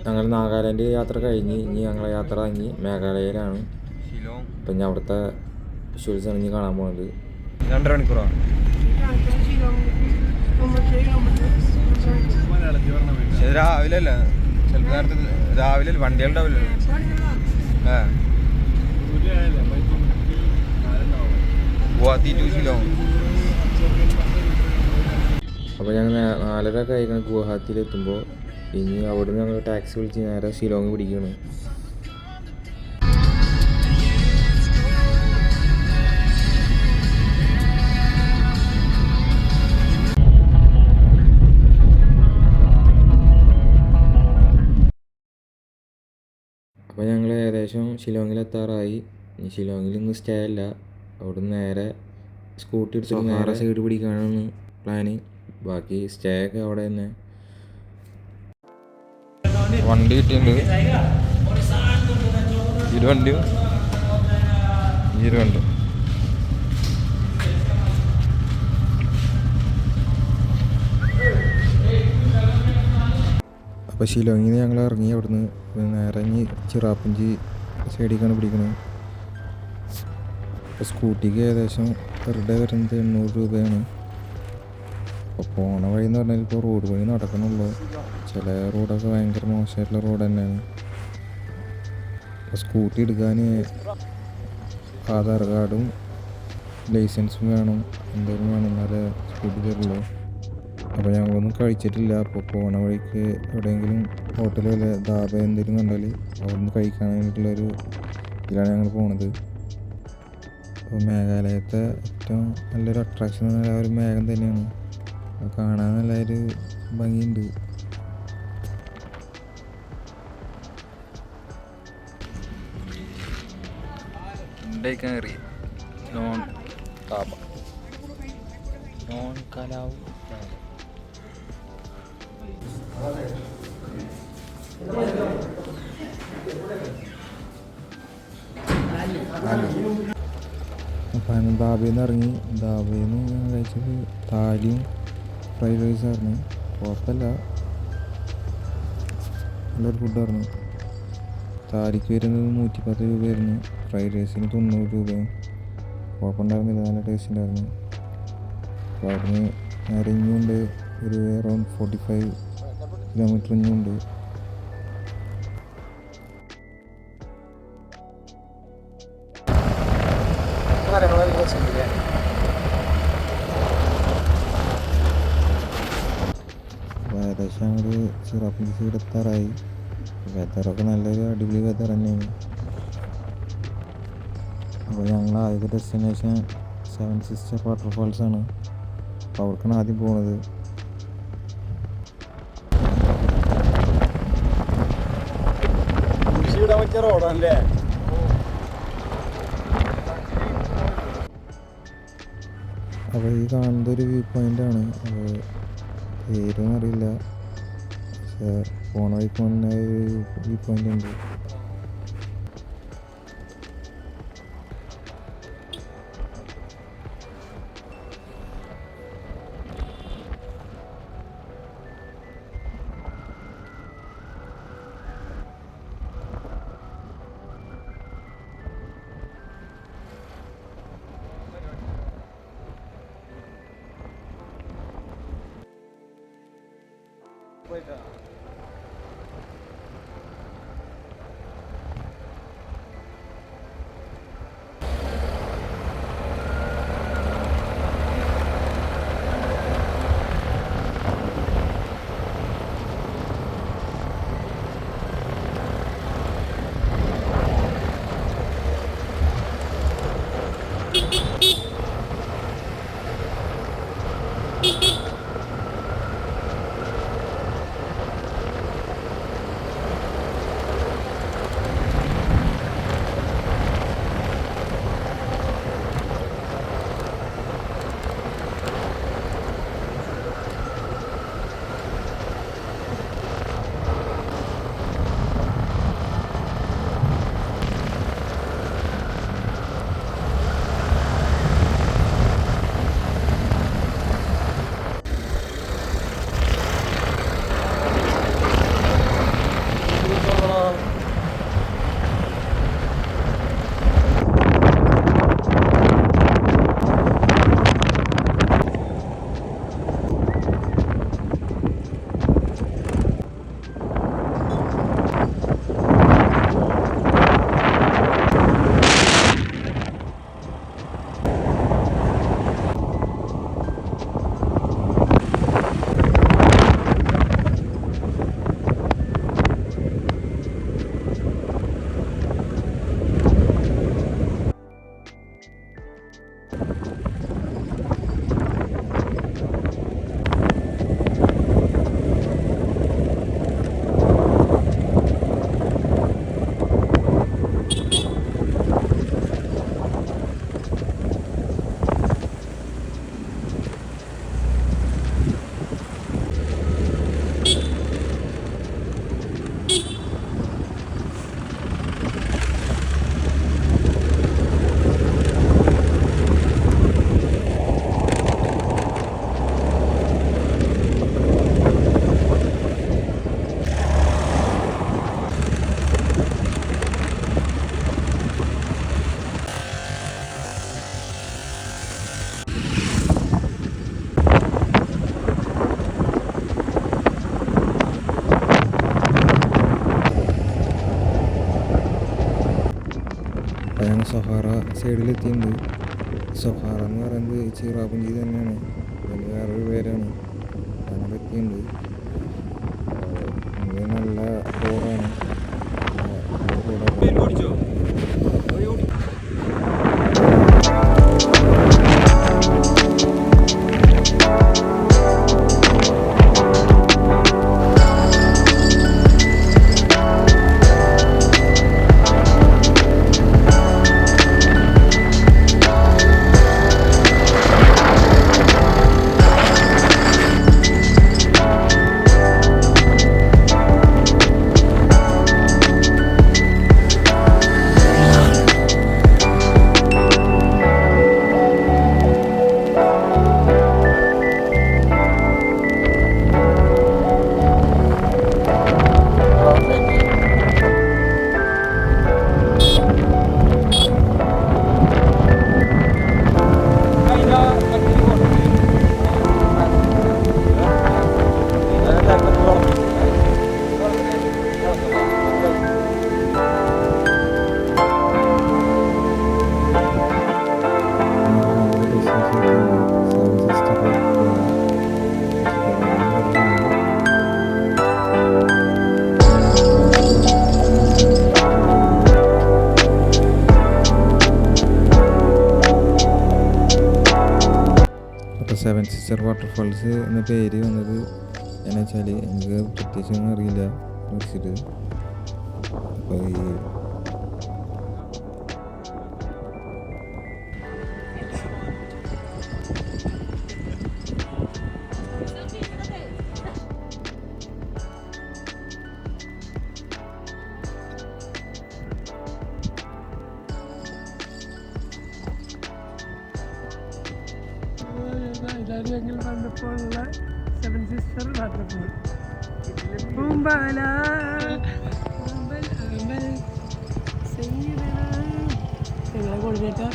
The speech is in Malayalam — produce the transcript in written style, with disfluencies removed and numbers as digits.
ഞങ്ങൾ നാഗാലാൻഡ് യാത്ര കഴിഞ്ഞ് ഇനി ഞങ്ങളെ യാത്ര ഇനി മേഘാലയയിലാണ്. അപ്പം ഞാൻ അവിടുത്തെ വിഷ്വൽസാണ് ഇനി കാണാൻ പോകുന്നത്. 2.5 മണിക്കൂറോ? രാവിലെ അല്ല, ചിലപ്പോൾ നേരത്തെ രാവിലെ വണ്ടികൾ ഉണ്ടാവില്ല. ഗുവാഹത്തി ടു ഷിലോങ്. അപ്പോൾ ഞങ്ങൾ 4:30 കഴിക്കണം ഗുവാഹത്തിയിലെത്തുമ്പോൾ. ഇനി അവിടെ നിന്ന് ഞങ്ങൾ ടാക്സി വിളിച്ച് നേരെ ഷിലോങ് പിടിക്കുകയാണ്. അപ്പോൾ ഞങ്ങൾ ഏകദേശം ഷിലോങ്ങിലെത്താറായി. ഷിലോങ്ങിൽ ഇന്ന് സ്റ്റേ അല്ല, അവിടെ നിന്ന് നേരെ സ്കൂട്ടി എടുത്തിട്ട് നേരെ സൈഡ് പിടിക്കാനാണ് പ്ലാന്. ബാക്കി സ്റ്റേ ഒക്കെ അവിടെ തന്നെ. വണ്ടി കിട്ടിയിട്ടുണ്ട്. വണ്ടി വണ്ടി അപ്പോൾ ഷിലോങ്ങിൽ നിന്ന് ഞങ്ങൾ ഇറങ്ങി. അവിടുന്ന് നേരെ ഇറങ്ങി ചിറാപ്പുഞ്ചി സൈഡിലേക്കാണ് പിടിക്കുന്നത്. അപ്പോൾ സ്കൂട്ടിക്ക് ഏകദേശം പെർ ഡേ വരുന്നത് 800 രൂപയാണ്. അപ്പോൾ പോണ വഴി എന്ന് പറഞ്ഞാൽ ഇപ്പോൾ റോഡ് വഴി നടക്കണുള്ളൂ. ചില റോഡൊക്കെ ഭയങ്കര മോശമായിട്ടുള്ള റോഡ് തന്നെയാണ്. അപ്പോൾ സ്കൂട്ടി എടുക്കാൻ ആധാർ കാർഡും ലൈസൻസും വേണം, എന്തെങ്കിലും വേണം, എന്നാലേ സ്കൂട്ടി തരുള്ളൂ. അപ്പോൾ ഞങ്ങളൊന്നും കഴിച്ചിട്ടില്ല. അപ്പോൾ പോണ വഴിക്ക് എവിടെയെങ്കിലും ഹോട്ടലോ അല്ലെ ധാബ എന്തെങ്കിലും കണ്ടാൽ അവിടെ നിന്ന് കഴിക്കാൻ വേണ്ടിയിട്ടുള്ളൊരു ഇതിലാണ് ഞങ്ങൾ പോണത്. അപ്പോൾ മേഘാലയത്തെ ഏറ്റവും നല്ലൊരു അട്രാക്ഷൻ എന്ന് പറഞ്ഞാൽ ഒരു മേഘം തന്നെയാണ്. അത് കാണാൻ നല്ലൊരു ഭംഗിയുണ്ട്. നോൺ കലാവ്. അപ്പം ധാബയിൽ നിന്ന് ഇറങ്ങി. ധാബയിൽ നിന്ന് ഞാൻ കഴിച്ചത് താലിയും ഫ്രൈഡ് റൈസായിരുന്നു. കുഴപ്പമില്ല, നല്ലൊരു ഫുഡായിരുന്നു. താലിക്ക് വരുന്നത് 110 രൂപയായിരുന്നു, ഫ്രൈഡ് റൈസിന് 90 രൂപയും. കുഴപ്പമുണ്ടായിരുന്നില്ല, നല്ല ടേസ്റ്റ് ഉണ്ടായിരുന്നു. അപ്പോൾ അവിടുന്ന് നേരെ ഇഞ്ഞുണ്ട് ഒരു അറൗണ്ട് 45 കിലോമീറ്റർ ഇഞ്ഞുണ്ട്. ഏകദേശം ഞങ്ങൾ ചിറാപ്പുഞ്ചി സൈഡ് എത്താറായി. വെതറൊക്കെ നല്ലൊരു അടിപൊളി വെതർ തന്നെയാണ്. അപ്പോൾ ഞങ്ങൾ ആദ്യത്തെ ഡെസ്റ്റിനേഷൻ 7 സിസ്റ്റർ വാട്ടർഫാൾസ് ആണ്. അപ്പോൾ അവർക്കാണ് ആദ്യം പോകുന്നത്. അപ്പോൾ ഈ കാണുന്നത് ഒരു വ്യൂ പോയിൻ്റാണ്. അപ്പോൾ പേരൊന്നും അറിയില്ല, പക്ഷേ പോണ വഴിക്ക് മുന്നേ ഒരു വ്യൂ പോയിൻ്റ് ഉണ്ട്. സൊഹാറ സൈഡിലെത്തിയിട്ടുണ്ട്. സൊഹാറ എന്ന് പറയുന്നത് ചിറാപുഞ്ചി തന്നെയാണ്, അതിന് വേറൊരു പേരാണ്. അങ്ങനെ എത്തിയിട്ടുണ്ട്. ഇത് നല്ല റോഡാണ്. അപ്പോൾ 7 സിസ്റ്റർ വാട്ടർഫാൾസ് എന്ന പേര് വന്നത് എന്ന് വെച്ചാൽ എനിക്ക് പ്രത്യേകിച്ചൊന്നും അറിയില്ല കുറിച്ചിട്ട്. അപ്പോൾ ഈ ഇതായിരുന്നു ഞങ്ങൾ വന്നപ്പോഴുള്ള 7 സിസ്റ്റർ വാട്ടർഫോൾ. പൂമ്പാല ഞങ്ങളെ കോർഡിനേറ്റർ